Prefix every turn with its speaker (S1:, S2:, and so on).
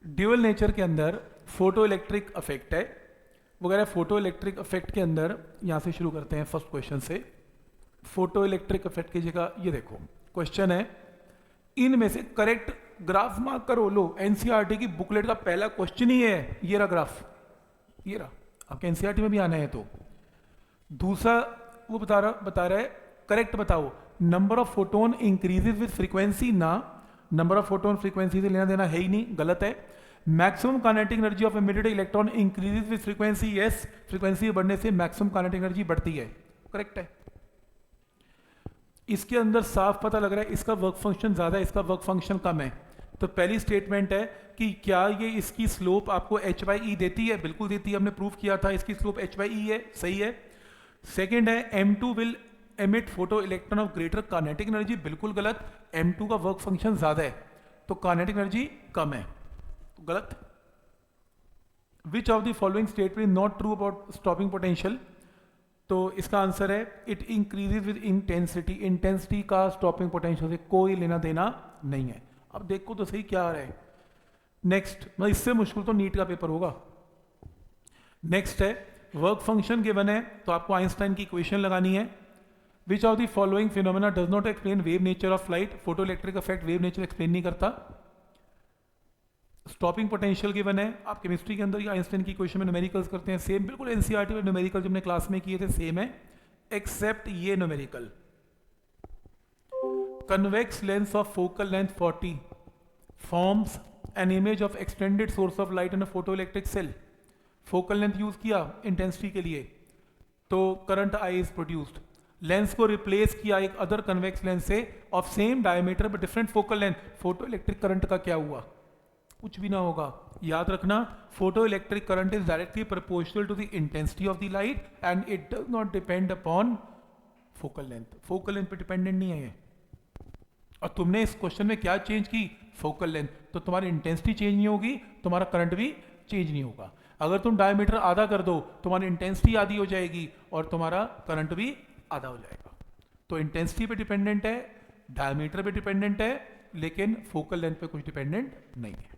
S1: Dual nature के अंदर photo electric effect है वगैरह। फोटो इलेक्ट्रिक इफेक्ट के अंदर यहाँ से शुरू करते हैं फर्स्ट क्वेश्चन से। फोटो इलेक्ट्रिक इफेक्ट की जगह ये देखो क्वेश्चन है, इनमें से करेक्ट ग्राफ मार्क करो। लो एनसीईआरटी की बुकलेट का पहला क्वेश्चन ही है ये रहा ग्राफ, ये रहा, आपके एनसीईआरटी में भी आना है। तो दूसरा वो बता रहा है करेक्ट बताओ, number of photon increases with frequency ना, नंबर ऑफ फोटोन फ्रीक्वेंसी से लेना देना है ही नहीं, गलत है। Maximum kinetic energy of emitted electron increases with frequency, yes, frequency बढ़ने से मैक्सिमम काइनेटिक एनर्जी बढ़ती है, करेक्ट है। इसके अंदर साफ पता लग रहा है इसका वर्क फंक्शन ज्यादा है, इसका वर्क फंक्शन कम है। तो पहली स्टेटमेंट है कि क्या ये इसकी स्लोप आपको h/e देती है, बिल्कुल देती है, हमने प्रूव किया था इसकी स्लोप h/e है, सही है। सेकेंड है M2 will emit photo electron of greater kinetic energy, बिल्कुल गलत, M2 का वर्क फंक्शन ज्यादा है तो काइनेटिक एनर्जी कम है, तो गलत। Which of the following statement not true about stopping potential, तो इसका आंसर है it increases with intensity, intensity का स्टॉपिंग पोटेंशियल से कोई लेना देना नहीं है। अब देखो तो सही क्या आ रहा है। नेक्स्ट, मतलब इससे मुश्किल तो नीट का पेपर होगा। नेक्स्ट है वर्क फंक्शन गिवन है तो आपको आइंस्टाइन की इक्वेशन लगानी है। Which of the following phenomena does not explain wave nature of light, photo electric effect wave nature explain नहीं करता। स्टॉपिंग पोटेंशियल गिवन है, आप केमिस्ट्री के अंदर आइंस्टाइन की इक्वेशन में न्यूमेरिकल्स करते हैं, सेम बिल्कुल एनसीईआरटी में न्यूमेरिकल जो हमने क्लास में किए थे सेम है, एक्सेप्ट ये numerical. Convex lens of focal length 40 forms an image of extended source of light in a photo electric cell. Focal length use किया इंटेंसिटी के लिए तो current I is produced. Lens को रिप्लेस किया एक other convex lens से of same diameter but different focal length, photo electric current का क्या हुआ, कुछ भी ना होगा। याद रखना photo electric current is directly proportional to the intensity of the light and it does not depend upon focal length, focal length पे डिपेंडेंट नहीं है ये। और तुमने इस क्वेश्चन में क्या चेंज की, फोकल लेंथ, तो तुम्हारी इंटेंसिटी चेंज नहीं होगी, तुम्हारा करंट भी चेंज नहीं होगा। अगर तुम डायमीटर आधा कर दो तुम्हारी इंटेंसिटी आधी हो जाएगी और तुम्हारा करंट भी आधा हो जाएगा। तो इंटेंसिटी पे डिपेंडेंट है, डायमीटर पे डिपेंडेंट है, लेकिन फोकल लेंथ पे कुछ डिपेंडेंट नहीं है।